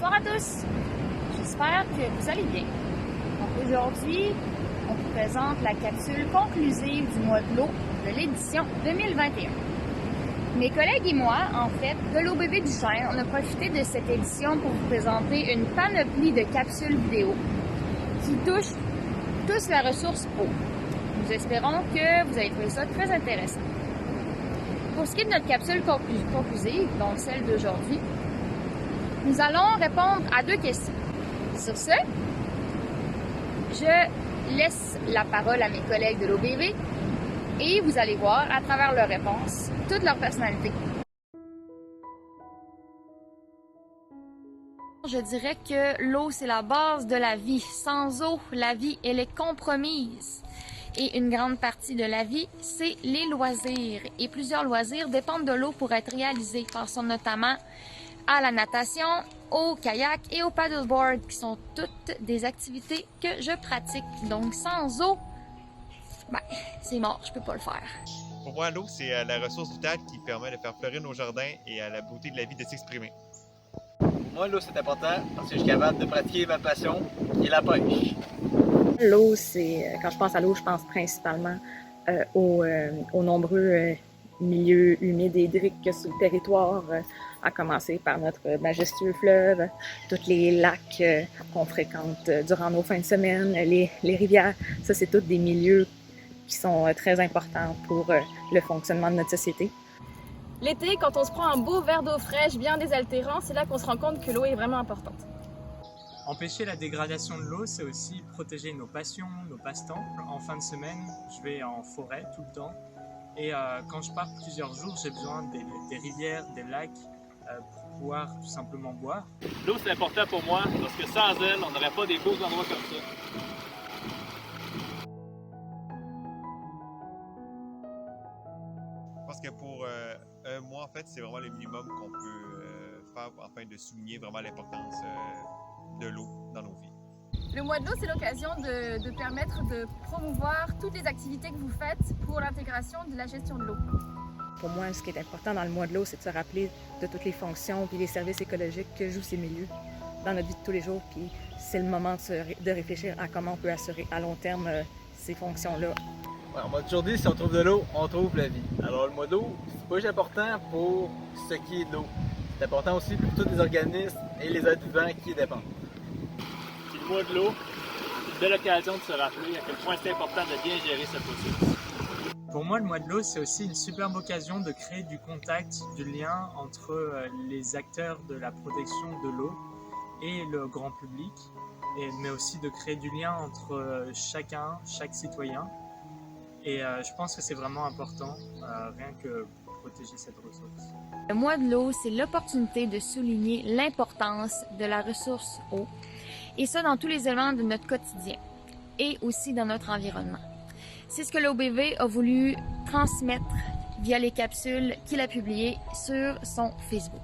Bonsoir à tous, j'espère que vous allez bien. Donc aujourd'hui, on vous présente la capsule conclusive du mois de l'eau de l'édition 2021. Mes collègues et moi, en fait, de l'OBV du Chêne, on a profité de cette édition pour vous présenter une panoplie de capsules vidéo qui touchent tous la ressource eau. Nous espérons que vous avez trouvé ça très intéressant. Pour ce qui est de notre capsule conclusive, donc celle d'aujourd'hui, nous allons répondre à 2 questions. Sur ce, je laisse la parole à mes collègues de l'OBV et vous allez voir à travers leurs réponses toute leur personnalité. Je dirais que l'eau, c'est la base de la vie. Sans eau, la vie, elle est compromise. Et une grande partie de la vie, c'est les loisirs. Et plusieurs loisirs dépendent de l'eau pour être réalisés. Pensons notamment à la natation, au kayak et au paddleboard, qui sont toutes des activités que je pratique. Donc sans eau, ben, c'est mort, je peux pas le faire. Pour moi, l'eau, c'est la ressource vitale qui permet de faire fleurir nos jardins et à la beauté de la vie de s'exprimer. Pour moi, l'eau, c'est important parce que je suis capable de pratiquer ma passion, qui est la pêche. L'eau, quand je pense à l'eau, je pense principalement aux nombreux milieux humides et hydriques sur le territoire, à commencer par notre majestueux fleuve, tous les lacs qu'on fréquente durant nos fins de semaine, les rivières. Ça, c'est tous des milieux qui sont très importants pour le fonctionnement de notre société. L'été, quand on se prend un beau verre d'eau fraîche bien désaltérant, c'est là qu'on se rend compte que l'eau est vraiment importante. Empêcher la dégradation de l'eau, c'est aussi protéger nos passions, nos passe-temps. En fin de semaine, je vais en forêt tout le temps. Et quand je pars plusieurs jours, j'ai besoin des rivières, des lacs pour pouvoir tout simplement boire. L'eau, c'est important pour moi parce que sans elle, on n'aurait pas des beaux endroits comme ça. Parce que pour un mois, en fait, c'est vraiment le minimum qu'on peut faire afin de souligner vraiment l'importance de l'eau dans nos vies. Le mois de l'eau, c'est l'occasion de permettre de promouvoir toutes les activités que vous faites pour l'intégration de la gestion de l'eau. Pour moi, ce qui est important dans le mois de l'eau, c'est de se rappeler de toutes les fonctions et les services écologiques que jouent ces milieux dans notre vie de tous les jours. Puis c'est le moment de réfléchir à comment on peut assurer à long terme ces fonctions-là. Ouais, on m'a toujours dit, si on trouve de l'eau, on trouve la vie. Alors le mois d'eau, c'est pas juste important pour ce qui est de l'eau. C'est important aussi pour tous les organismes et les êtres vivants qui y dépendent. Puis le mois de l'eau, c'est une belle occasion de se rappeler à quel point c'est important de bien gérer cette ressource. Pour moi, le mois de l'eau, c'est aussi une superbe occasion de créer du contact, du lien entre les acteurs de la protection de l'eau et le grand public, mais aussi de créer du lien entre chaque citoyen. Et je pense que c'est vraiment important, rien que pour protéger cette ressource. Le mois de l'eau, c'est l'opportunité de souligner l'importance de la ressource eau, et ça dans tous les éléments de notre quotidien et aussi dans notre environnement. C'est ce que l'OBV a voulu transmettre via les capsules qu'il a publiées sur son Facebook.